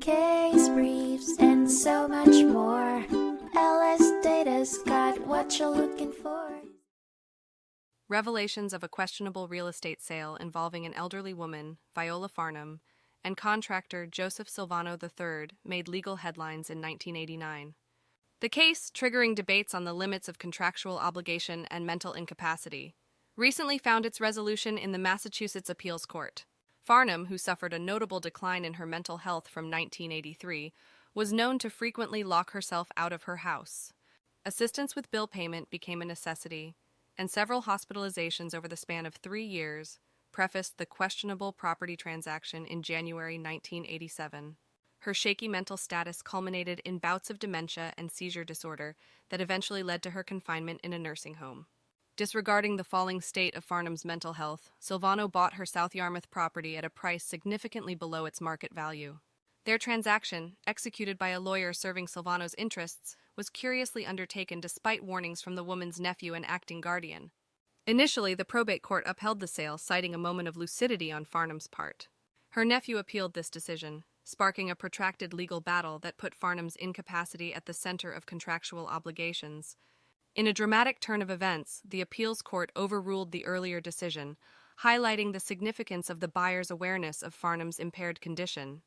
case briefs, and so much more. LSData's got what you're looking for. Revelations of a questionable real estate sale involving an elderly woman, Viola Farnum, and contractor Joseph Silvano III made legal headlines in 1989. The case, triggering debates on the limits of contractual obligation and mental incapacity, recently found its resolution in the Massachusetts Appeals Court. Farnum, who suffered a notable decline in her mental health from 1983, was known to frequently lock herself out of her house. Assistance with bill payment became a necessity, and several hospitalizations over the span of 3 years prefaced the questionable property transaction in January 1987. Her shaky mental status culminated in bouts of dementia and seizure disorder that eventually led to her confinement in a nursing home. Disregarding the falling state of Farnum's mental health, Silvano bought her South Yarmouth property at a price significantly below its market value. Their transaction, executed by a lawyer serving Silvano's interests, was curiously undertaken despite warnings from the woman's nephew and acting guardian. Initially, the probate court upheld the sale, citing a moment of lucidity on Farnum's part. Her nephew appealed this decision, sparking a protracted legal battle that put Farnum's incapacity at the center of contractual obligations. In a dramatic turn of events, the appeals court overruled the earlier decision, highlighting the significance of the buyer's awareness of Farnum's impaired condition.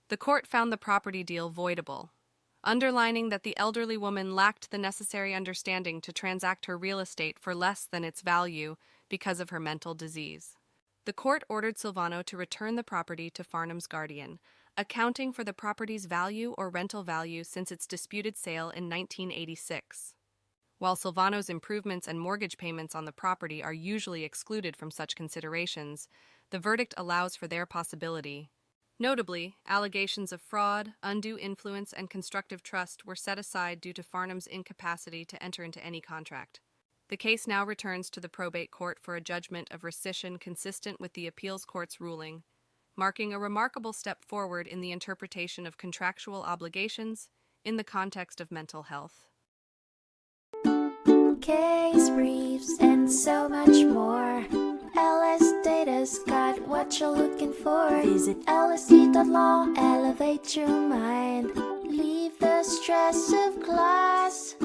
The court found the property deal voidable, underlining that the elderly woman lacked the necessary understanding to transact her real estate for less than its value because of her mental disease. The court ordered Silvano to return the property to Farnum's guardian, accounting for the property's value or rental value since its disputed sale in 1986. While Silvano's improvements and mortgage payments on the property are usually excluded from such considerations, the verdict allows for their possibility. Notably, allegations of fraud, undue influence, and constructive trust were set aside due to Farnum's incapacity to enter into any contract. The case now returns to the probate court for a judgment of rescission consistent with the appeals court's ruling, marking a remarkable step forward in the interpretation of contractual obligations in the context of mental health. Case briefs, and so much more. LSData's got what you're looking for. Visit lsd.law, elevate your mind. Leave the stress of class.